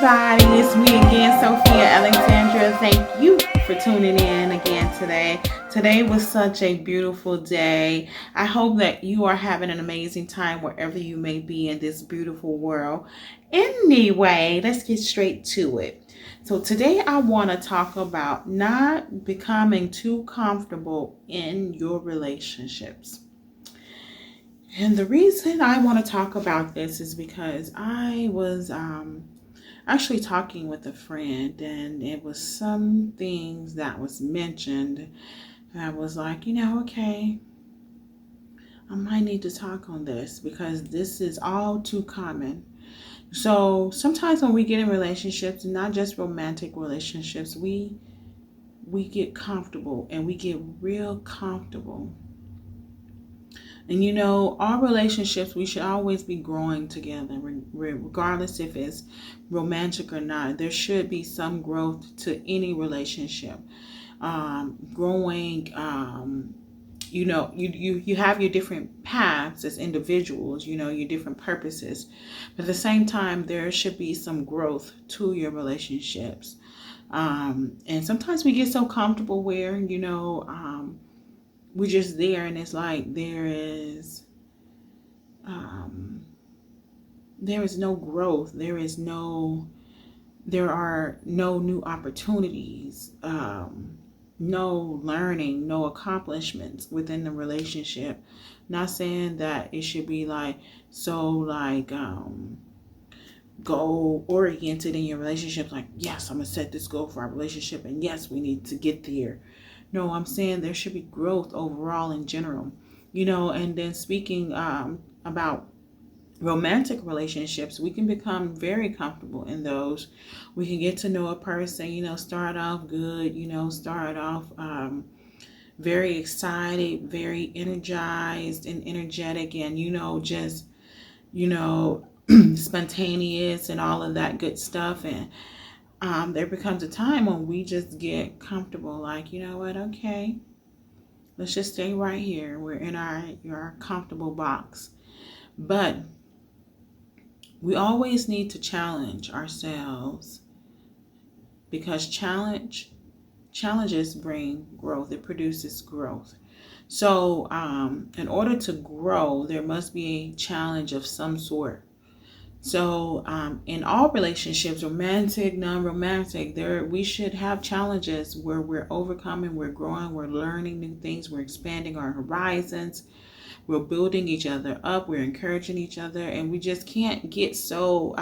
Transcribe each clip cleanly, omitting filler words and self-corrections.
everybody. It's me again, Sophia Alexandra. Thank you for tuning in again today. Today was such a beautiful day. I hope that you are having an amazing time wherever you may be in this beautiful world. Anyway, let's get straight to it. So today I want to talk about not becoming too comfortable in your relationships. And the reason I want to talk about this is because I was actually talking with a friend, and it was some things that was mentioned. And I was like, okay, I might need to talk on this because this is all too common. So sometimes when we get in relationships, not just romantic relationships, we get comfortable and we get real comfortable. And our relationships, we should always be growing together, regardless if it's romantic or not. There should be some growth to any relationship. Growing, you have your different paths as individuals, your different purposes. But at the same time, there should be some growth to your relationships. And sometimes we get so comfortable where, we're just there, and it's like there is no growth. There are no new opportunities, no learning, no accomplishments within the relationship. Not saying that it should be goal oriented in your relationship, like, yes, I'm gonna set this goal for our relationship, and yes, we need to get there. No, I'm saying there should be growth overall in general, and then speaking about romantic relationships, we can become very comfortable in those. We can get to know a person, start off good, start off very excited, very energized and energetic, and, just, spontaneous and all of that good stuff. And there becomes a time when we just get comfortable, like, you know what, okay, let's just stay right here. We're in our comfortable box. But we always need to challenge ourselves, because challenges bring growth. It produces growth. So in order to grow, there must be a challenge of some sort. So in all relationships, romantic, non-romantic, we should have challenges where we're overcoming, we're growing, we're learning new things, we're expanding our horizons, we're building each other up, we're encouraging each other, and we just can't get so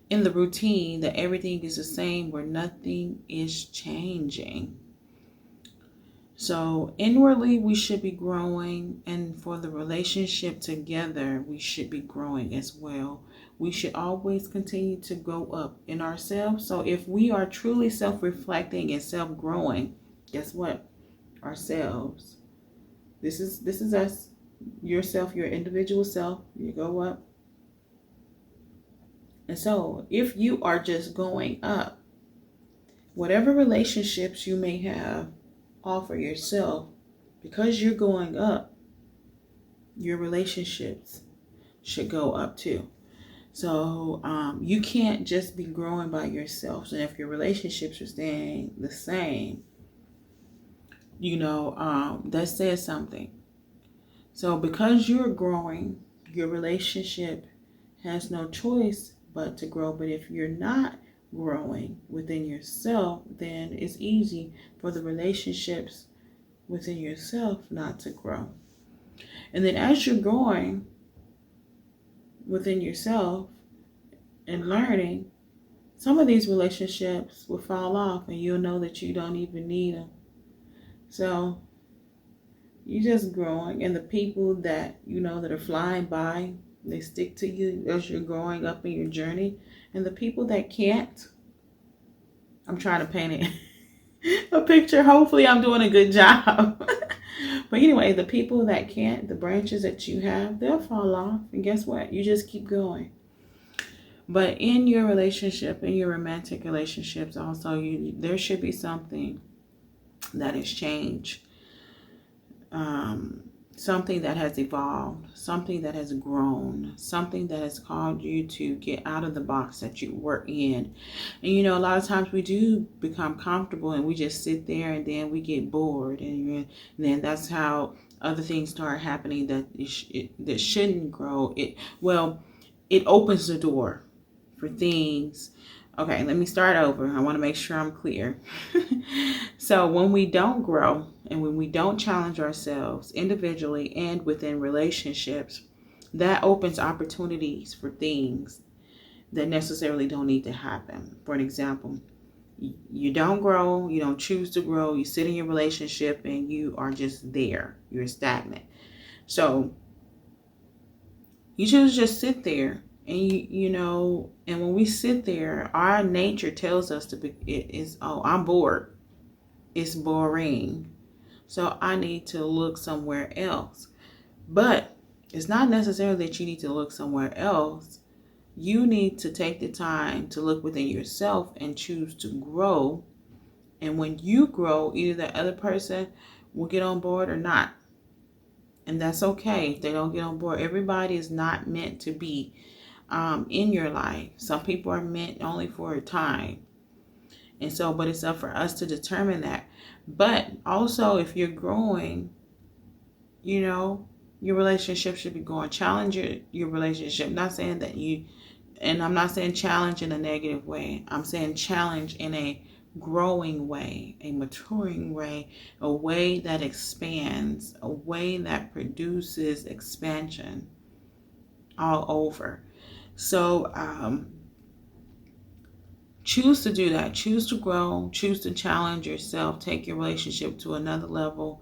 in the routine that everything is the same, where nothing is changing. So inwardly, we should be growing, and for the relationship together, we should be growing as well. We should always continue to grow up in ourselves. So if we are truly self-reflecting and self-growing, guess what? Ourselves. This is us, yourself, your individual self. You go up. And so if you are just going up, whatever relationships you may have, offer yourself, because you're going up, your relationships should go up too. So you can't just be growing by yourself. And if your relationships are staying the same, that says something. So because you're growing, your relationship has no choice but to grow. But if you're not growing within yourself, then it's easy for the relationships within yourself not to grow. And then as you're growing within yourself and learning, some of these relationships will fall off, and you'll know that you don't even need them. So you're just growing, and the people that that are flying by, they stick to you as you're growing up in your journey. And the people that can't, I'm trying to paint it a picture. Hopefully I'm doing a good job. But anyway, the people that can't, the branches that you have, they'll fall off. And guess what? You just keep going. But in your relationship, in your romantic relationships also, there should be something that has changed. something that has evolved, something that has grown, something that has caused you to get out of the box that you were in. And you know, a lot of times we do become comfortable and we just sit there and then we get bored, and then that's how other things start happening that that shouldn't grow. It opens the door for things. Okay, let me start over. I want to make sure I'm clear. So when we don't grow and when we don't challenge ourselves individually and within relationships, that opens opportunities for things that necessarily don't need to happen. For an example, you don't grow, you don't choose to grow, you sit in your relationship and you are just there. You're stagnant. So you choose to just sit there. And you know, and when we sit there, our nature tells us to be, oh, I'm bored. It's boring. So I need to look somewhere else. But it's not necessarily that you need to look somewhere else. You need to take the time to look within yourself and choose to grow. And when you grow, either the other person will get on board or not. And that's okay if they don't get on board. Everybody is not meant to be in your life. Some people are meant only for a time. And so, but it's up for us to determine that. But also, if you're growing, you know, your relationship should be going. Challenge your relationship. Not saying that and I'm not saying challenge in a negative way. I'm saying challenge in a growing way, a maturing way, a way that expands, a way that produces expansion all over. So choose to do that. Choose to grow. Choose to challenge yourself. Take your relationship to another level.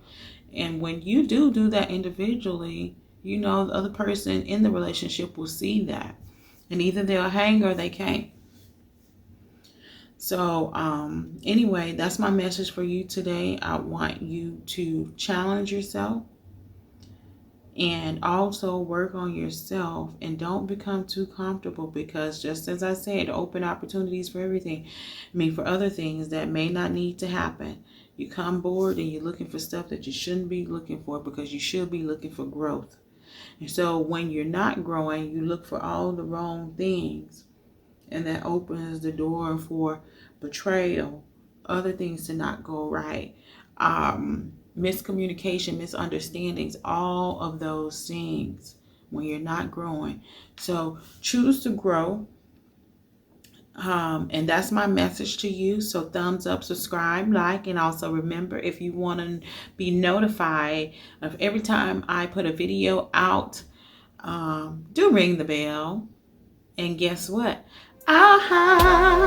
And when you do that individually, you know, the other person in the relationship will see that. And either they'll hang or they can't. So anyway, that's my message for you today. I want you to challenge yourself. And also work on yourself and don't become too comfortable, because just as I said, open opportunities for everything. I mean, for other things that may not need to happen. You come bored and you're looking for stuff that you shouldn't be looking for, because you should be looking for growth. And so when you're not growing, you look for all the wrong things, and that opens the door for betrayal, other things to not go right. Miscommunication, misunderstandings, all of those things when you're not growing. So choose to grow. And that's my message to you. So thumbs up, subscribe, like, and also remember, if you want to be notified of every time I put a video out, do ring the bell. And guess what? Aha!